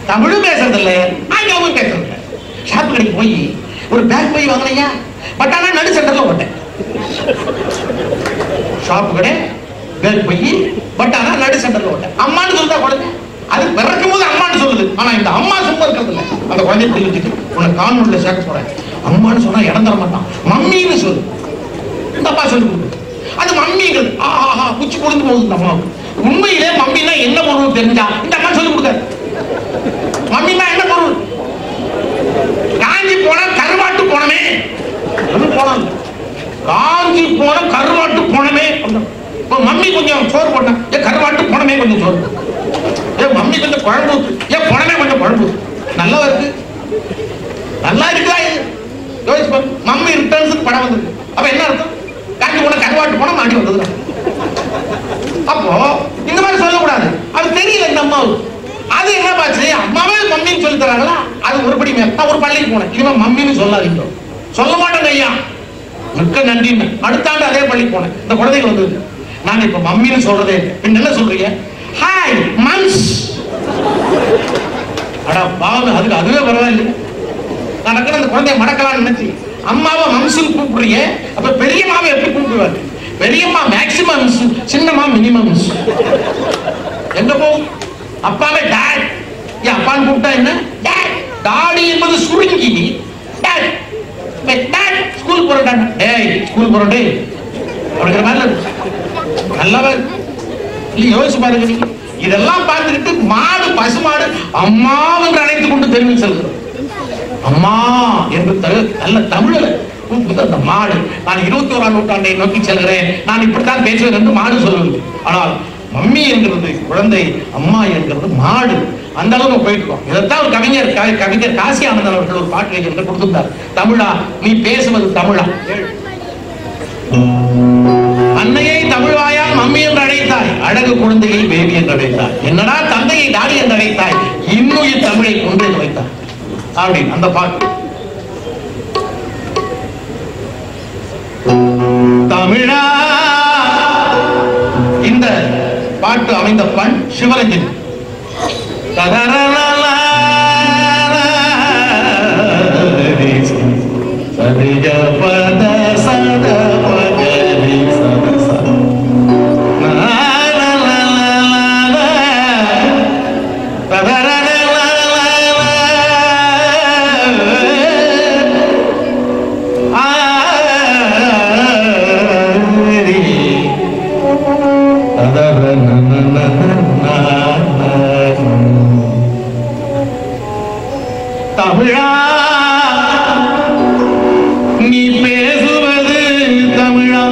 தமிழும் பேசுறது இல்ல, ஆங்கிலமும் பேசுறது இல்ல. ஷாப் கடைக்கு போய் ஒரு பேக் போய் வாங்கினையா, பட் ஆனா நடு சென்டர்ல ஓட்டேன். ஷாப் கடை பேக் போய் பட் ஆனா நடு சென்டர்ல ஓட்டேன். அம்மான்னு சொல்றா குழந்தை, அது பிறக்கும் போது அம்மான்னு சொல்லுது. ஆனா இந்த அம்மா சும்மா இருக்கிறது இல்ல. அந்த குழந்தைய பிடிச்சிட்டு உன்னை கான்வென்ட்ல சேர்க்க போறேன், அம்மான்னு சொன்னா இடம் தர மாட்டான், மம்மின்னு சொல்லு. இந்த அப்பா சொல்லி கொடுக்குது. அது மம்மிகள் ஆஹா குச்சி கொடுத்து போகுது இந்த அம்மாவுக்கு. உண்மையிலே மம்மினா என்ன பொருள் தெரிஞ்சா இந்த அம்மா சொல்லி கொடுக்காது. மம்மினா என்ன பொருள்? காஞ்சி போன கருவாட்டு போனமே போனோம், காஞ்சி போன கருவாட்டு போனமே. மம்மி கொஞ்சம் சோறு போட்டேன், ஏன் கருவாட்டு போனமே கொஞ்சம் சோறு, ஏன் மம்மி கொஞ்சம் குழம்பு, ஏன் போனமே கொஞ்சம் குழம்பு. நல்லா இருக்கு, நல்லா இருக்குதா? யோசிச்சு மம்மி ரிட்டர்ன்ஸ் படம் வந்திருக்கு. அப்ப என்ன அர்த்தம்? காஞ்சி போன கருவாட்டு போன மாட்டி வந்தது. அப்போ இந்த மாதிரி சொல்லக்கூடாது. அது தெரியல இந்த அம்மாவுக்கு. அது என்ன பாச்சு, அம்மாவே மம்மின்னு சொல்லி தராங்களா, அது ஒருபடி மேல. நான் ஒரு பள்ளிக்கு போனேன், இனிமே மம்மின்னு சொல்லாதீங்க, சொல்ல மாட்டேங்க ஐயா, மிக்க நன்றின்னு. அடுத்த ஆண்டு அதே பள்ளிக்கு போனேன், இந்த குழந்தைங்க வந்தது. நான் இப்ப மம்மின்னு சொல்றதே பின் என்ன சொல்றீங்க, ஹாய் மம்ஸ். அடா பாவம், அதுக்கு அதுவே பரவாயில்லை. நான் அந்த குழந்தைய மடக்கலாம்னு நினைச்சு அம்மாவை மம்சுன்னு கூப்பிடுறீங்க, அப்ப பெரியம்மாவை எப்படி கூப்பிடுவாரு? பெரியம்மா மேக்சிமம், சின்னம்மா மினிமம். எங்க போகும்? அப்பாவே டாட், ஏன் அப்பான்னு கூப்பிட்டா என்ன? டாட். டாடி என்பது சுருங்கி டாட். டாட் ஸ்கூல் போறேன், டேய் ஸ்கூல் போறேன் டேய் அப்படிங்கிற மாதிரி நல்லவா இல்லை. யோசிச்சு பாருங்க நீங்க. இதெல்லாம் பார்த்துக்கிட்டு மாடு, பசுமாடு அம்மாவென்று அழைத்துக் கொண்டு தெரிவி செல்கிறது. அம்மா என்று நல்ல தமிழர் அந்த மாடு, நான் 21ஆம் நூற்றாண்டை நோக்கி செல்கிறேன், நான் இப்படித்தான் பேசுவேன் என்று மாடு சொல்லுவது. ஆனால் மம்மி என்கிறது குழந்தை, அம்மா என்கிறது மாடு. அந்த அளவுக்கு போயிட்டு இருக்கோம். இதைத்தான் ஒரு கவிஞர் காசி ஆனந்தன் அவர்கள் ஒரு பாட்டு எழுதி கொடுத்திருந்தார். தமிழா நீ பேசுவது தமிழா, அன்னையை தமிழ்வாயால் மம்மி என்று அழைத்தாய், அழகு குழந்தையை பேபி என்று அழைத்தாய், என்னடா தந்தையை டாடி என்று அழைத்தாய், இன்னுயிர் தமிழை கொண்டு வைத்தாய் அப்படின்னு அந்த பாட்டு. தமிழா, இந்த பாட்டு அமைந்த பண் சிவரஞ்சன். தமிழா நீ பேசுவது தமிழா,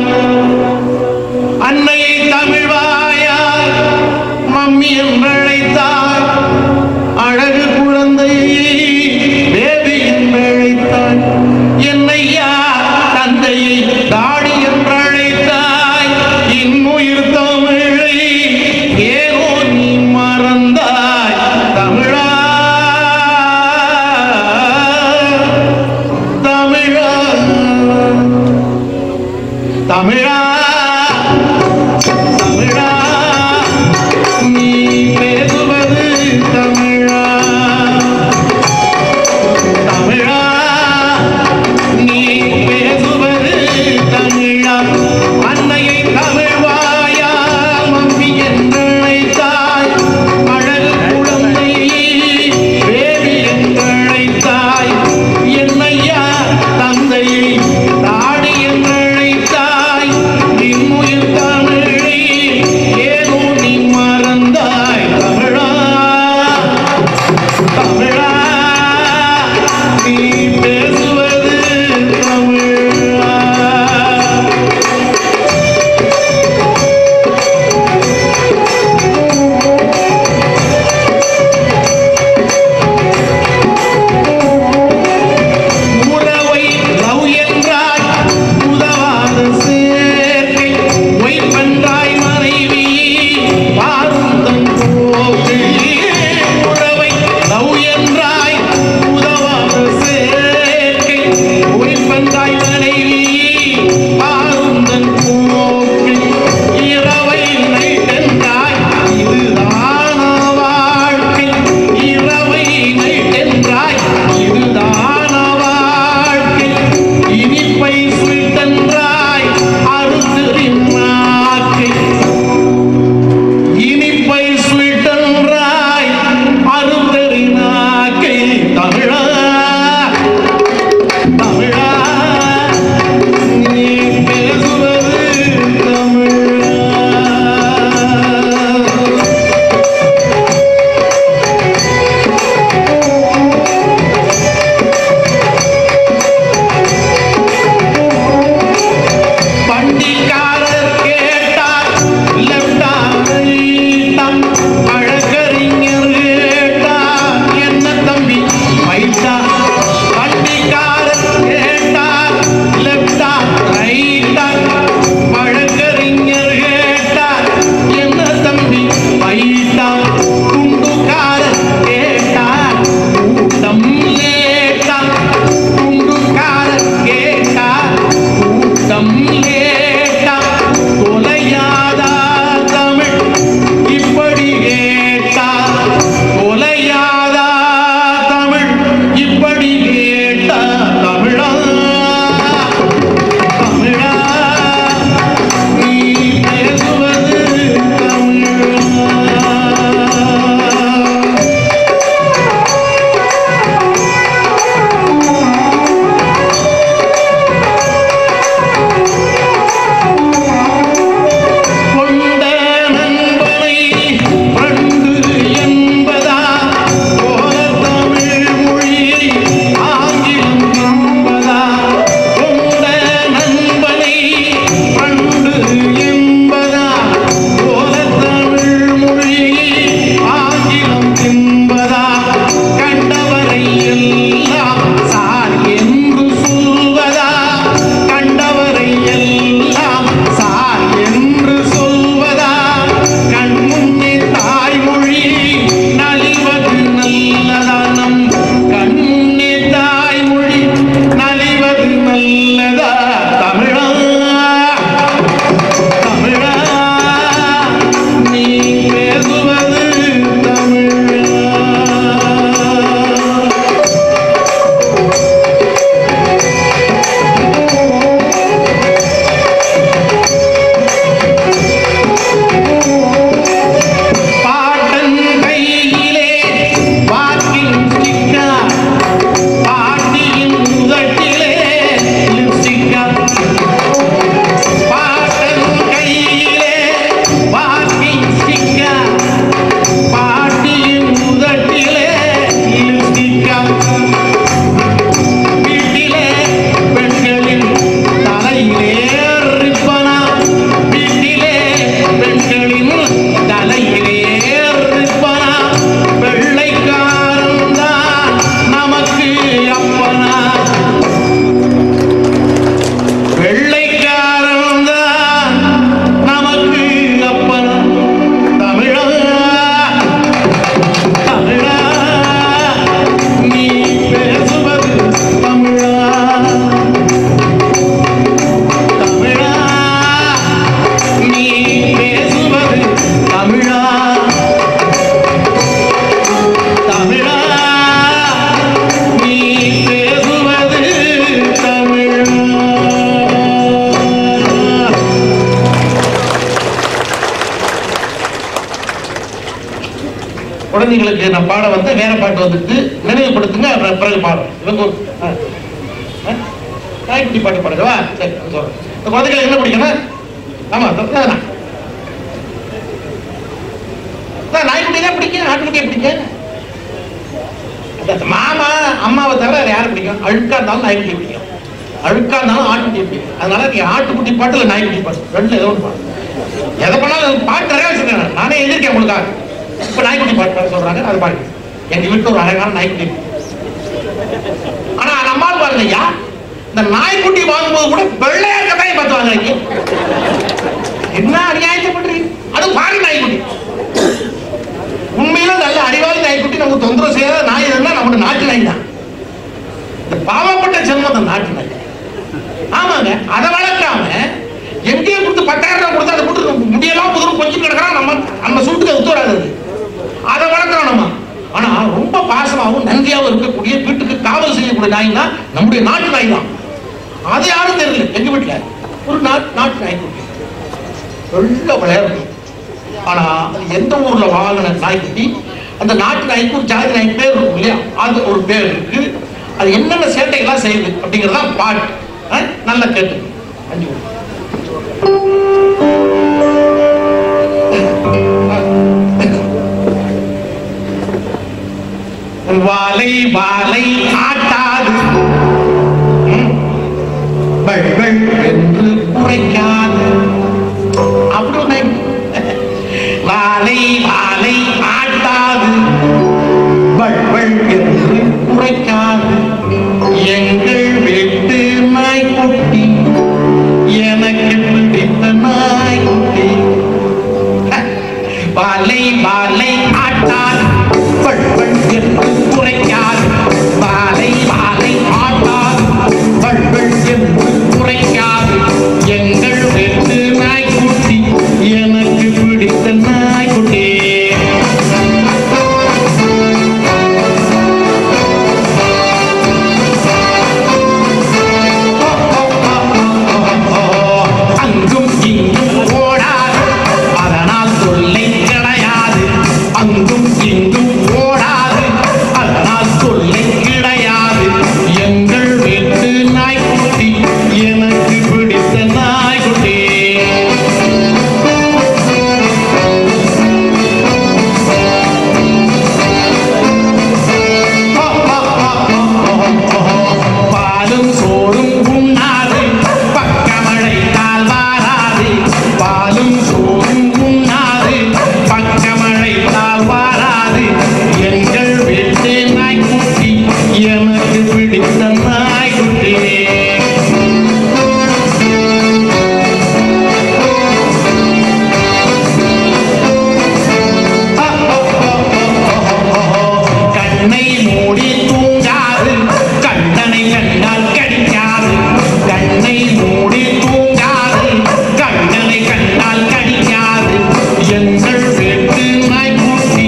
அன்னையை தமிழ்வாயால் மம்மி என்று அழைத்தாய், அழகு குழந்தையை பேபி என்று அழைத்தாய், என்னையா தந்தையை தாடி என்று அழைத்தாய், இன்னுயிர் தமிழை ஏனோ நீ மறந்தாய் தமிழா. குழந்தைகளுக்கு நான் பாட வந்த வேற பாட்டு வந்துட்டு நினைவுபடுத்துங்க, பிறகு பாடும். இவங்க ஒரு நாய்க்குட்டி பாட்டு பாடுவா. சரி சொல்றேன். இந்த குழந்தைகளுக்கு என்ன பிடிக்கணும்? ஆமா நாய்க்குட்டி தான் பிடிக்கும், ஆட்டுக்குட்டியை பிடிக்கும். மாமா அம்மாவை தவிர யாரும் பிடிக்கும்? அழுக்கா இருந்தாலும் நாய்க்குட்டி பிடிக்கும், அழுக்கா இருந்தாலும் ஆட்டுக்குட்டியை பிடிக்கும். அதனால நீ ஆட்டுக்குட்டி பாட்டு இல்லை நாய்க்குட்டி பாட்டு ரெண்டுல ஏதோ ஒன்று பாடு. எதை பண்ணாலும் பாட்டு நிறைய வச்சிருக்கேன், நானே எதிர்க்கேன் உங்களுக்காக. இப்ப நாய்க்குட்டி பாட்டு சொல்றாங்க, அது பாடு. எங்க வீட்டுல ஒரு அழகான நாய்க்குட்டி. ஆனா நம்மால் பாருங்க ஐயா, இந்த நாய்க்குட்டி வாங்கும்போது கூட வெள்ளையா இருக்கதான் பார்த்து வாங்குறீங்க. என்ன அநியாயத்தை பண்றீங்க? அது பாரு நாய்க்குட்டி. உண்மையில நல்ல அறிவாளி நாய்க்குட்டி நமக்கு தொந்தரவு செய்யாத நாய் இருந்தா நம்ம நாட்டு நாய் தான். இந்த பாவப்பட்ட ஜென்மம் தான் நாட்டு நாய். ஆமாங்க, அதை வளர்க்காம எங்கேயும் கொடுத்து 10,000 ரூபாய் கொடுத்து அதை கொடுத்து முடியெல்லாம் புதுரும் கொஞ்சம் கிடக்கிறான். நம்ம சூட்டுக்கு ஒத்து வராது. அதை வளர்க்கிறோம் நம்ம. ஆனா ரொம்ப பாசமாகவும் நன்றியாகவும் இருக்கக்கூடிய வீட்டுக்கு காவல் செய்யக்கூடிய நாய்னா நம்முடைய நாட்டு நாய் தான். அது யாரும் தெரியல. எங்க வீட்டுல ஒரு நாட்டு நாய்க்குட்டி ரொம்ப விளையாடும். ஆனா எந்த ஊர்ல வாங்கின நாய்க்குட்டி, அந்த நாட்டு நாய்க்கு ஒரு ஜாதி நாய்க்கு பேர் இருக்கும் இல்லையா, அது ஒரு பேர் இருக்கு. அது என்னென்ன சேட்டைகள்லாம் செய்யுது அப்படிங்கறதான் பாட்டு. நல்லா கேட்டு 5 வாலை வாலை ஆட்டாது பள்கள் என்று குறைக்காது. அப்படி வாலை வாலை ஆட்டாது பள்கள் என்று குறைக்காது. எங்கள் வீட்டு நாய்க்குட்டி எனக்கு பிடித்த நாய்க்குட்டி. வாலை வாலை ஆட்டாது பள்கள் என்று குறைக்காது. வாலை வாலை ஆட்டாது பள்கள் என்று குறைக்காது. எங்கள் வீட்டு நாய்க்குட்டி எனக்கு பிடித்த நாய்க்குட்டி. அங்கும் இங்கும் ஓடாது, அதனால் தொல்லை கிடையாது. அங்கும் இங்கும் ஓடாது, அதனால் தொல்லை கிடையாது. எங்கள் வீட்டு நாய்க்குட்டி எனக்கு பிடித்த நாய்க்குட்டி. பாலும் சோறும் உண்ணாது, பக்கமழைத்தால் வாராது. பாலும் சோறும் உண்ணாது, பக்கமழைத்தால் வாராது. எங்கள் வீட்டு நாய்க்குட்டி எனக்கு பிடித்த நாய்க்குட்டி. கண்ணை மூடி தூங்காது, கண்ணனை கண்டால் கடிக்காது. கண்ணை மூடி தூங்காது, கண்ணனை கண்டால் கடிக்காது. எங்கள் வீட்டு நாய்க்குட்டி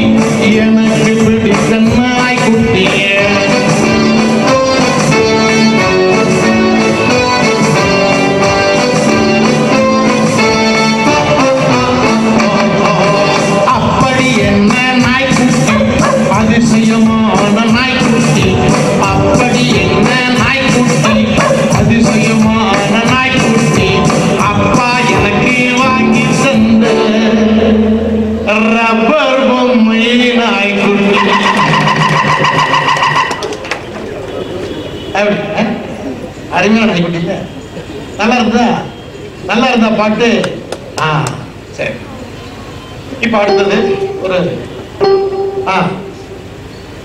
எனக்கு பிடித்த நாய்க்குட்டி. அப்படி என்ன நாய்க்குட்டி, அதிசயமான நாய்க்குட்டி. அப்படி என்ன நாய்க்குட்டி, அதிசயமான நாய்க்குட்டி. அப்பா எனக்கு வாங்கி தந்த ரப்பர் பொம்மை நாய்க்குட்டி. அருமையான நாய்க்குட்டி இல்ல? நல்லா இருந்தா பாட்டு. சரி, இப்ப அடுத்தது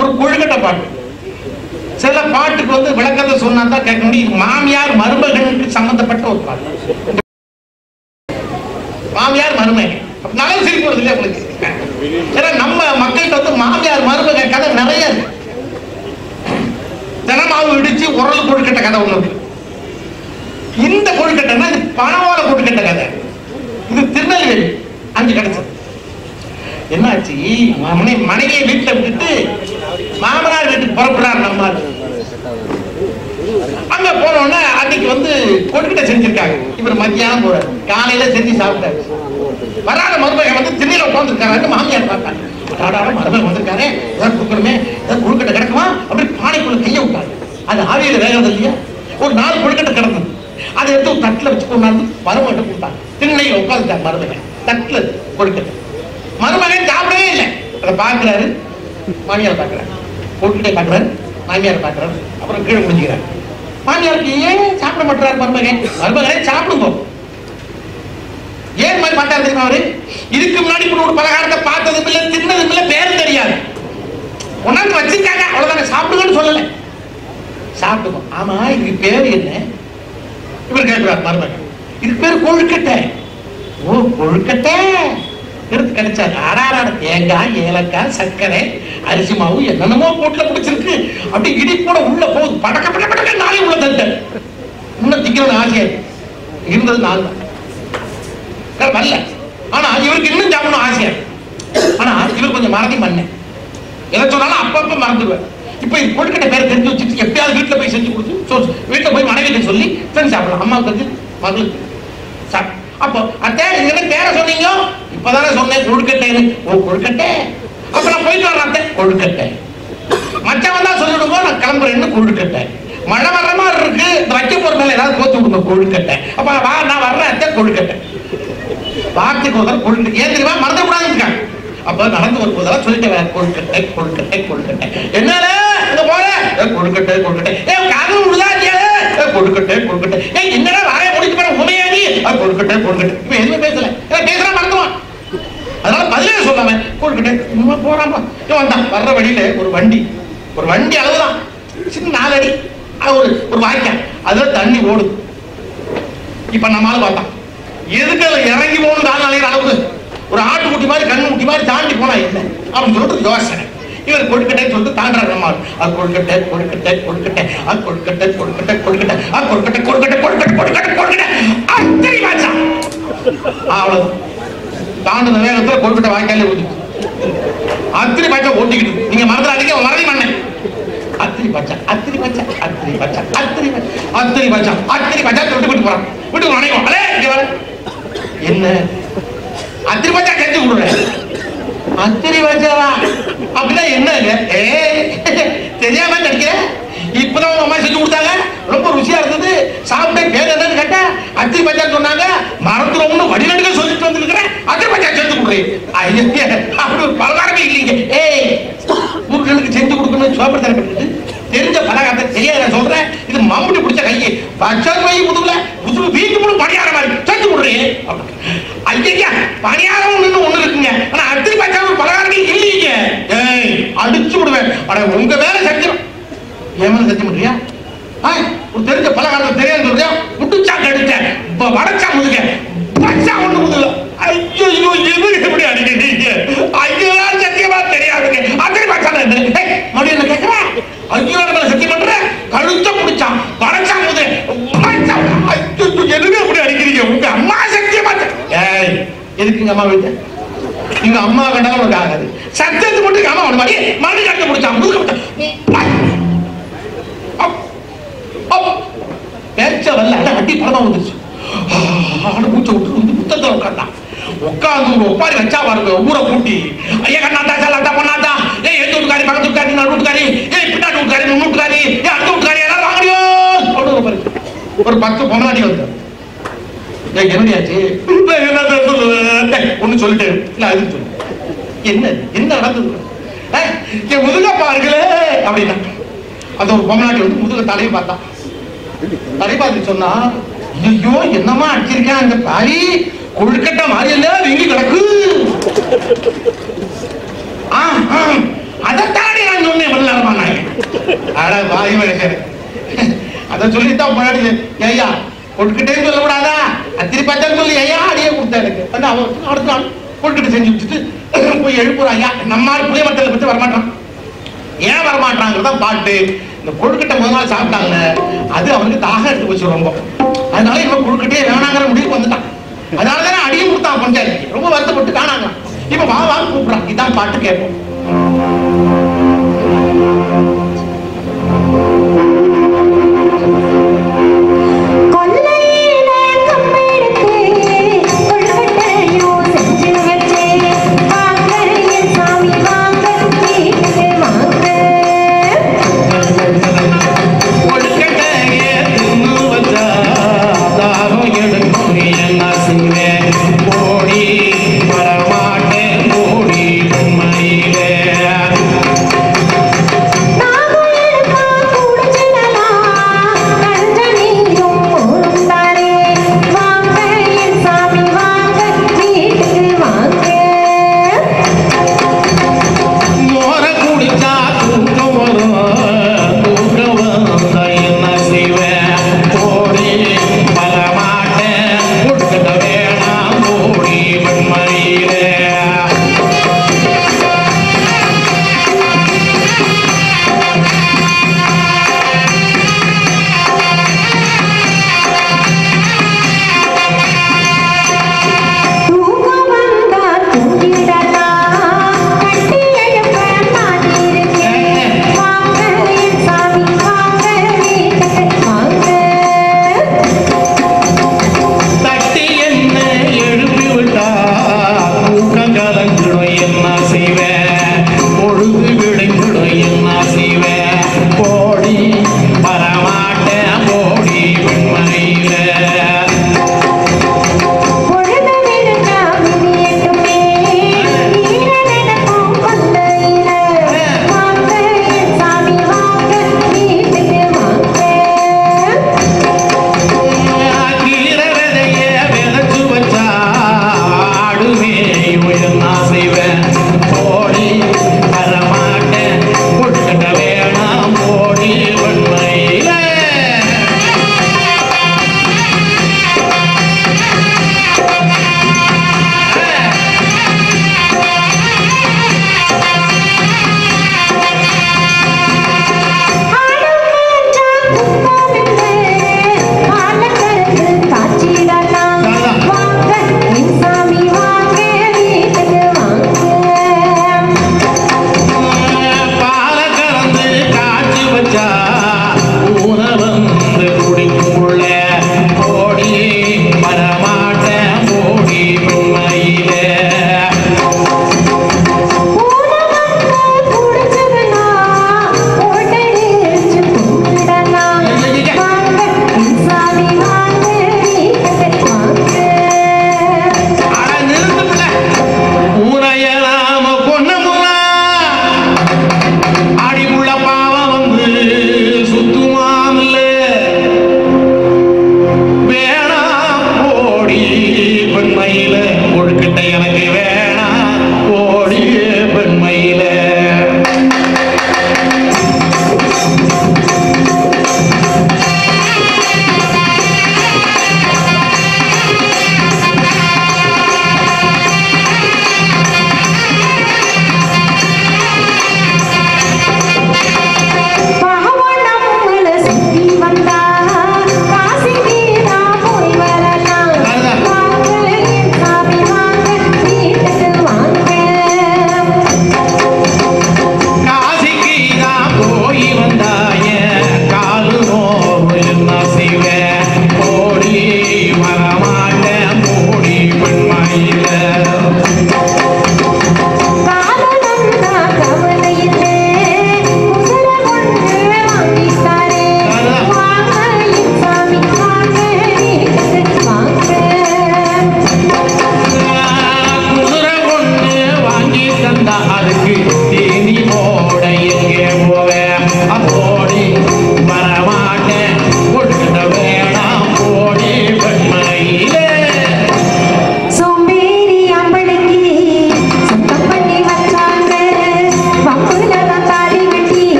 ஒரு கொழுக்கட்டை பாட்டு. சில பாட்டுக்கு விளக்கத்தை சொன்னா தான் கேட்க முடியும். மாமியார் மருமகனுக்கு சம்பந்தப்பட்ட ஒரு பாட்டு. மாமியார் மருமகன் நல்ல சிரிப்பு வருது இல்லையா உங்களுக்கு? ஏன்னா நம்ம மக்கள்கிட்ட மாமியார் மருமகன் கதை நிறைய இருக்கு. தினமாவு இடிச்சு உரல் கொழுக்கட்டை கதை ஒண்ணு இருக்கு. இந்த கொழுக்கட்டைன்னா இது பணவாள கொழுக்கட்டை கதை. இது திருநெல்வேலி 5 கிடைச்சது. என்னாச்சு, மனைவியை வீட்டுல விட்டுட்டு மாமனார் வீட்டுக்கு புறப்படுறாரு. நம்ம அங்க போனோம்னா அன்னைக்கு கொழுக்கட்டை செஞ்சிருக்காங்க. இவர் மத்தியானம் போறாரு, காலையில செஞ்சு சாப்பிட்டாரு. வராத மருமகன் திண்ணையில உட்கார்ந்துருக்காரு. மாமியார் பார்த்தாங்க, மருமகன் வந்திருக்காரு, ஏதாவது கொடுக்கணுமே, ஏதாவது கொழுக்கட்டை கிடக்குமா அப்படி பானைக்குள்ள கையை விட்டாரு. அது ஆவியில வேகிறது இல்லையா? ஒரு 4 கொழுக்கட்டை கிடந்தது. அதை எடுத்து ஒரு தட்டுல வச்சு கொண்டாந்து மருமகன் கொடுத்தாங்க. திண்ணையில உட்காந்துட்டார் மருமகன், தட்டுல கொழுக்கட்டை. மருமகன் சாப்பிடவே இல்லை. அதை பாக்குறாரு, மாமியார் பாக்குறாரு, கொழுக்கட்டை பாக்குறாரு, மாமியார் பாக்குறாரு, அப்புறம் கீழே முடிஞ்சுக்கிறார். மாமியாருக்கு ஏன் சாப்பிட மாட்டாரு மருமகன்? மருமகனே சாப்பிடுங்க. ஏன் மாதிரி பார்த்தாரு தெரியுமா அவரு? இதுக்கு முன்னாடி ஒரு பலகாரத்தை பார்த்ததும் இல்லை, தின்னதும் இல்லை, பேரும் தெரியாது. உனக்கு வச்சிருக்காங்க அவ்வளவுதானே, சாப்பிடுங்கன்னு சொல்லல. சாப்பிடுங்க. ஆமா, இதுக்கு பேரு என்ன? இவர் கேட்கிறார் மருமகன். இதுக்கு பேரு கொழுக்கட்டை. ஓ, கொழுக்கட்டை எடுத்து கிடைச்சாரு. ஆறாறு தேங்காய், ஏலக்காய், சர்க்கரை, அரிசி மாவு என்னென்னமோ போட்டுல பிடிச்சிருக்கு. அப்படி இடிப்போட உள்ள போகுது. படக்க படக்க படக்க நாளை உள்ள தட்டு. இன்னும் திக்கிறது ஆசையா இருந்தது 4 தான் வரல. ஆனா இவருக்கு இன்னும் சாப்பிடணும் ஆசையா. ஆனா இவர் கொஞ்சம் மறதி பண்ணேன். எதை சொன்னாலும் அப்பப்ப மறந்துடுவேன். இப்ப இது கொழுக்கட்டை பேரை தெரிஞ்சு வச்சுட்டு எப்பயாவது வீட்டுல போய் செஞ்சு கொடுத்து வீட்டுல போய் மனைவிட்ட சொல்லி செஞ்சு சாப்பிடலாம். அம்மாவுக்கு மகளுக்கு சாப்பிட்டு அப்போ அத்தை என்ன பேரை சொன்னீங்க? இப்பதானே சொன்னேன் கொழுக்கட்டைன்னு. ஓ, கொழுக்கட்டை. அப்ப நான் போயிட்டு வரேன் அத்தை. கொழுக்கட்டை. மச்சவன் தான் சொல்லிடுங்க, நான் கிளம்புறேன்னு. கொழுக்கட்டை. மழை வர்ற மாதிரி இருக்கு, இந்த வைக்க போற மேல ஏதாவது கோத்து விடுங்க. கொழுக்கட்டை. அப்ப வா, நான் வர்றேன் அத்தை. கொழுக்கட்டை. வார்த்தைக்கு ஒரு கொழுக்கட்டை. ஏன் தெரியுமா? மறந்து கூடாதுங்க. அப்ப நடந்து வரும்போதெல்லாம் சொல்லிட்டு கொழுக்கட்டை கொழுக்கட்டை கொழுக்கட்டை. என்ன போற? கொழுக்கட்டை கொழுக்கட்டை. காதல் விடுதா? கொழுக்கட்டை கொழுக்கட்டை. என்னடா வாய முடிச்சு போற உமையாதி? கொழுக்கட்டை கொழுக்கட்டை. இப்ப எதுவுமே பேசல, பேசுறா மறந்துவான். அதனால பதிலே சொல்லாம கொழுக்கட்டை போறாமா. வந்தான். வர்ற வழியில ஒரு வண்டி அளவுதான், சின்ன 4 அடி ஒரு வாய்க்கால், அதுல தண்ணி ஓடுது. இப்ப நம்மளால பார்த்தான் எதுக்கு இறங்கி போகணும் தாழ்நிலையிற அளவுக்கு ஒரு ஆட்டுக்குட்டி மாதிரி கண்ணு குட்டி மாதிரி தாண்டி போனா என்ன அப்படின்னு சொல்லிட்டு யோசனை. இவர் கொழுக்கட்டை சொல்லிட்டு தாண்டாரு நம்மால். அது கொழுக்கட்டை கொழுக்கட்டை கொழுக்கட்டை, அது கொழுக்கட்டை கொழுக்கட்டை கொழுக்கட்டை, அது கொழுக்கட்டை கொழுக்கட்டை கொழுக்கட்டை கொழுக்கட்டை கொழுக்கட்டை. அத்தனை பாச்சா அவ்வளவு தாண்டின வேகத்துல கொழுக்கட்டை வாய்க்காலே ஊற்றி அத்திரி பாச்சா ஓட்டிக்கிட்டு. நீங்க மறந்துடாதீங்க, மறதி பண்ணேன். அத்திரி பாச்சா அத்திரி பாச்சா அத்திரி பாச்சா அத்திரி அத்திரி பாச்சா அத்திரி பாச்சா சொல்லிட்டு விட்டு போறான். வீட்டுக்கு நினைக்கும் அலே இங்க வர என்ன அத்திரி பாச்சா செஞ்சு கொடுறேன். அத்திரி பாச்சாவா அப்படின்னா என்ன? தெரியாம நினைக்கிறேன். இப்பதான் உங்க அம்மா செஞ்சு கொடுத்தாங்க, ரொம்ப ருசியா இருந்தது. சாப்பிட்டேன். பேர் என்னன்னு கேட்டா அத்திரி பாச்சா சொன்னாங்க. மறந்துடும்னு வடிநடுக்க சொல்லிட்டு வந்துருக்கிறேன். அத்திரி பாச்சா செஞ்சு கொடுறேன். அப்படி ஒரு பலகாரமே இல்லைங்க. ஊர்களுக்கு செஞ்சு கொடுக்கணும் சோப்பத்தனை பண்ணிட்டு தெரிஞ்ச பலகாரத்தை தெரியாத நான் சொல்றேன். இது மம்முடி பிடிச்ச கையை பச்சாது வை முதுகுல முதுகு வீட்டு முழு பணியார மாதிரி செஞ்சு கொடுறேன். ஐயா பணியாரம் ஒண்ணு இருக்குங்க, ஆனா அத்திரி பாச்சா பலகாரமே இல்லைங்க. அடிச்சு விடுவேன். ஆனா உங்க வேலை சத்தியம் ஏன் சத்தியம் பண்றியா? ஒரு தெரிஞ்ச பலகாரத்தை தெரியாது சொல்றியா? முட்டுச்சா கடிச்சேன், வடச்சா முதுக, பச்சா ஒண்ணு முதுகுல. ஐயோ எது எப்படி அடிக்கிறீங்க? ஐயோ சத்தியமா தெரியாதுங்க. அத்திரி பாச்சா மறுபடியும் என்ன கேட்கிறேன்? ஐயோ சத்தியம் பண்ற கழுத்த பிடிச்சான், வடச்சா முதுக, எதுக்கு எப்படி அடிக்கிறீங்க? உங்க அம்மா சத்தியமா. எதுக்குங்க அம்மா வீட்டு? எங்க அம்மா கண்டாலும் உனக்கு ஆகாது. சத்தியத்தை மட்டும் அம்மா ஒண்ணு மாதிரி மறுபடியும் கழுத்த பிடிச்சான், முதுக பேச்ச வரல. அடி படமா வந்துருச்சு. மூச்சை விட்டு வந்து புத்தகத்தை உட்காந்தான். உட்காந்து ஒப்பாரி வச்சா பாருங்க ஊரை கூட்டி. ஐயா கண்ணாத்தா சல்லாத்தா பண்ணாத்தா, எந்த வீட்டுக்காரி பக்கத்து வீட்டுக்காரி நடு வீட்டுக்காரி, பின்னாடி வீட்டுக்காரி முன்னூட்டுக்காரி, அடுத்த வீட்டுக்காரி எல்லாம் வாங்கலையோ ஒரு 10 பொம்னாடி வந்து என்னடியாச்சு ஒண்ணு சொல்லிட்டு இல்ல அதுன்னு சொல்லு. என்ன நடந்தது? என் முதுக பாருங்களே அப்படின்னா அந்த ஒரு பொம்னாடி வந்து முதுக தலையை பார்த்தான். தலை பார்த்து சொன்னா, ஐயோ என்னமா அடிச்சிருக்கேன் அந்த பாரி கொழுக்கட்டை மாதிரி எல்லாம் வீங்கி கிடக்கு. அதைத்தானே நான் சொன்னேன் பண்ணலாமா? அட பாய் மனுஷன் அதை சொல்லித்தான் முன்னாடி ஐயா கொழுக்கட்டைன்னு சொல்லக்கூடாதா, அத்திரி பாச்சான்னு சொல்லி ஐயா அடியே கொடுத்தா எனக்கு. அடுத்த நாள் கொழுக்கட்டை செஞ்சு வச்சுட்டு போய் எழுப்புற ஐயா நம்ம புளிய மட்டத்தை பத்தி வரமாட்டான். ஏன் வரமாட்டாங்கிறதா பாட்டு. இந்த கொழுக்கட்டை முதல் நாள் சாப்பிட்டாங்க, அது அவனுக்கு தாகம் எடுத்து போச்சு ரொம்ப. அதனால இவன் கொழுக்கட்டையே வேணாங்கிற முடிவுக்கு வந்துட்டான். அதனாலதானே அடியும் கொடுத்தான் பஞ்சாயத்து. ரொம்ப வருத்தப்பட்டு காணாங்க. இப்ப வா கூப்பிடான். இதான் பாட்டு கேட்போம்.